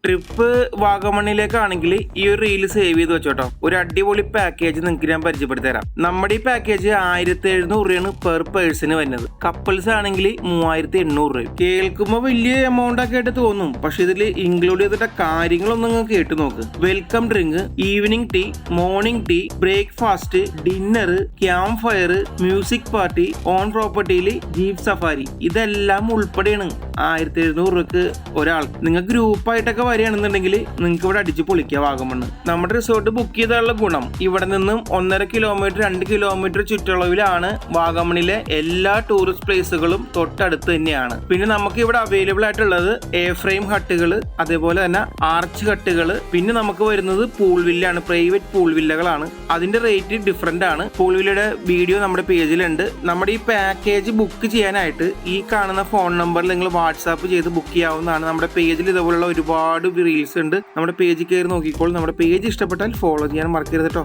Trip വാഗമണ്ണിലേക്കാണെങ്കിൽ ഈ ഒരു reel save ചെയ്ത് വെച്ചോട്ടോ. ഒരു അടിപൊളി പാക്കേജ് നിങ്ങൾക്ക് ഞാൻ പരിചയപ്പെടുത്തി തരാം. നമ്മുടെ ഈ പാക്കേജ് 1700 രൂപയാണ് പെർ പേഴ്സണ് വരുന്നത്. കപ്പിൾസ് ആണെങ്കിൽ 3800 രൂപ. കേൾക്കുമ്പോൾ വലിയ എമൗണ്ട് ഒക്കെ ആയിട്ട് തോന്നും, പക്ഷെ ഇതിൽ ഇൻക്ലൂഡ് ചെയ്തിട്ട കാര്യങ്ങളൊന്നും നിങ്ങൾ കേട്ടു നോക്ക്. Welcome drink, evening tea, morning tea, breakfast, dinner, campfire, music party, on പ്രോപ്പർട്ടിയിൽ ജീപ്പ് സഫാരി, ഇതെല്ലാം ഉൾപ്പെടെയാണ് 1700 രൂപക്ക് ഒരാൾ. നിങ്ങൾ ഗ്രൂപ്പായിട്ടൊക്കെ വരികയാണെന്നുണ്ടെങ്കിൽ നിങ്ങൾക്ക് ഇവിടെ അടിച്ച് പൊളിക്കുക വാഗമണ്ണ്. നമ്മുടെ റിസോർട്ട് ബുക്ക് ചെയ്താലുള്ള ഗുണം, ഇവിടെ നിന്നും 1.5 കിലോമീറ്റർ 2 കിലോമീറ്റർ ചുറ്റളവിലാണ് വാഗമണിലെ എല്ലാ ടൂറിസ്റ്റ് പ്ലേസുകളും തൊട്ടടുത്ത് തന്നെയാണ്. പിന്നെ നമുക്ക് ഇവിടെ അവൈലബിൾ ആയിട്ടുള്ളത് എ ഫ്രെയിം ഹട്ടുകൾ, അതേപോലെ തന്നെ ആർച്ച് ഹട്ടുകൾ, പിന്നെ നമുക്ക് വരുന്നത് പൂൾ വില്ലാണ്, പ്രൈവറ്റ് പൂൾ വില്ലകളാണ്. അതിന്റെ റേറ്റ് ഡിഫറെന്റ് ആണ്. പൂൾ വില്ലയുടെ വീഡിയോ നമ്മുടെ പേജിലുണ്ട്. നമ്മുടെ ഈ പാക്കേജ് ബുക്ക് ചെയ്യാനായിട്ട് ഈ കാണുന്ന ഫോൺ നമ്പറിൽ നിങ്ങൾ വാട്സാപ്പ് ചെയ്ത് ബുക്ക് ചെയ്യാവുന്നതാണ്. നമ്മുടെ പേജിൽ ഇതുപോലുള്ള ഒരുപാട് റീൽസ് ഉണ്ട്. നമ്മുടെ പേജിൽ കയറി നോക്കിക്കോൾ. നമ്മുടെ പേജ് ഇഷ്ടപ്പെട്ടാൽ ഫോളോ ചെയ്യാൻ മറക്കരുത് കേട്ടോ.